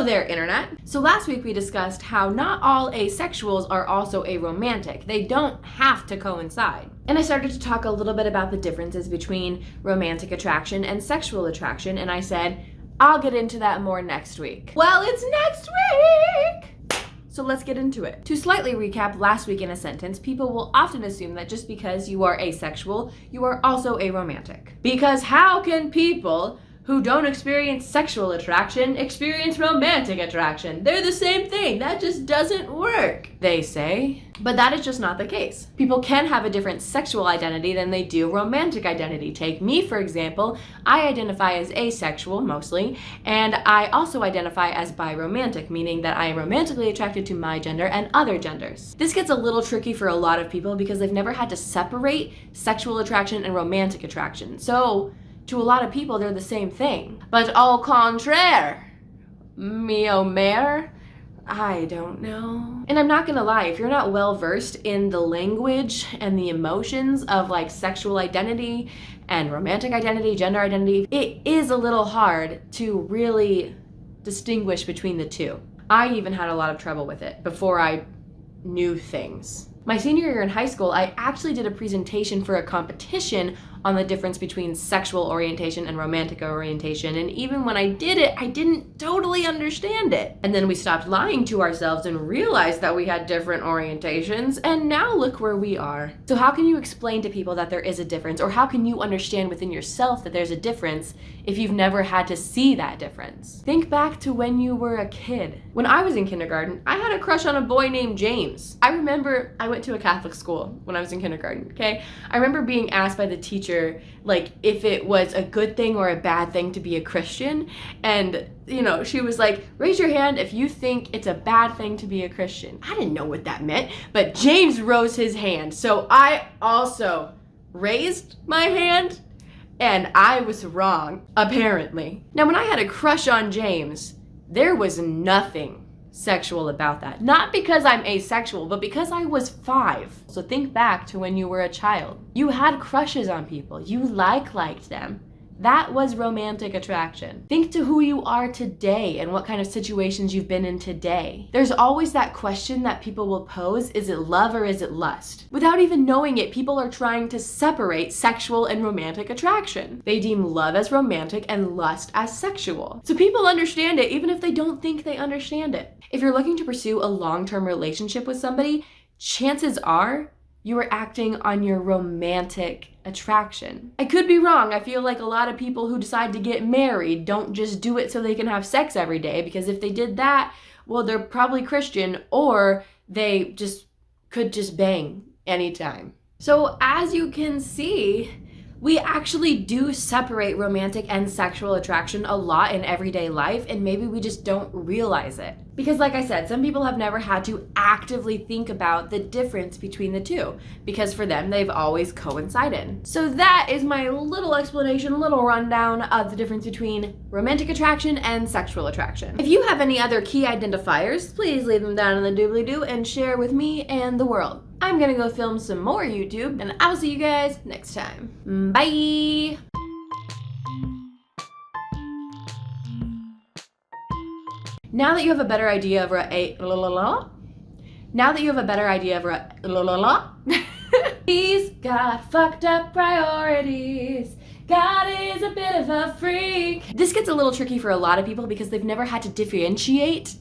there, internet. So last week we discussed how not all asexuals are also aromantic. They don't have to coincide. And I started to talk a little bit about the differences between romantic attraction and sexual attraction, and I said, I'll get into that more next week. Well, it's next week! So let's get into it. To slightly recap last week in a sentence, people will often assume that just because you are asexual, you are also aromantic. Because how can people who don't experience sexual attraction experience romantic attraction? They're the same thing. That just doesn't work, they say. But that is just not the case. People can have a different sexual identity than they do romantic identity. Take me, for example. I identify as asexual, mostly, and I also identify as biromantic, meaning that I am romantically attracted to my gender and other genders. This gets a little tricky for a lot of people because they've never had to separate sexual attraction and romantic attraction. So, to a lot of people, they're the same thing. But au contraire, me oh mare, I don't know. And I'm not gonna lie, if you're not well versed in the language and the emotions of like sexual identity and romantic identity, gender identity, it is a little hard to really distinguish between the two. I even had a lot of trouble with it before I knew things. My senior year in high school, I actually did a presentation for a competition on the difference between sexual orientation and romantic orientation, and even when I did it, I didn't totally understand it. And then we stopped lying to ourselves and realized that we had different orientations, and now look where we are. So how can you explain to people that there is a difference, or how can you understand within yourself that there's a difference if you've never had to see that difference? Think back to when you were a kid. When I was in kindergarten, I had a crush on a boy named James. I remember I went to a Catholic school when I was in kindergarten, okay? I remember being asked by the teacher, like, if it was a good thing or a bad thing to be a Christian, and she was like, raise your hand if you think it's a bad thing to be a Christian. I didn't know what that meant, but James rose his hand, so I also raised my hand, and I was wrong, apparently. Now, when I had a crush on James, there was nothing sexual about that. Not because I'm asexual, but because I was 5. So think back to when you were a child. You had crushes on people. You liked them. That was romantic attraction. Think to who you are today and what kind of situations you've been in today. There's always that question that people will pose, is it love or is it lust? Without even knowing it, people are trying to separate sexual and romantic attraction. They deem love as romantic and lust as sexual. So people understand it even if they don't think they understand it. If you're looking to pursue a long-term relationship with somebody, chances are you are acting on your romantic attraction. I could be wrong. I feel like a lot of people who decide to get married don't just do it so they can have sex every day, because if they did that, well, they're probably Christian, or they could just bang anytime. So as you can see, we actually do separate romantic and sexual attraction a lot in everyday life, and maybe we just don't realize it. Because like I said, some people have never had to actively think about the difference between the two, because for them, they've always coincided. So that is my little explanation, little rundown of the difference between romantic attraction and sexual attraction. If you have any other key identifiers, please leave them down in the doobly-doo and share with me and the world. I'm gonna go film some more YouTube, and I'll see you guys next time. Bye! Now that you have a better idea of he's got fucked up priorities. God is a bit of a freak. This gets a little tricky for a lot of people because they've never had to differentiate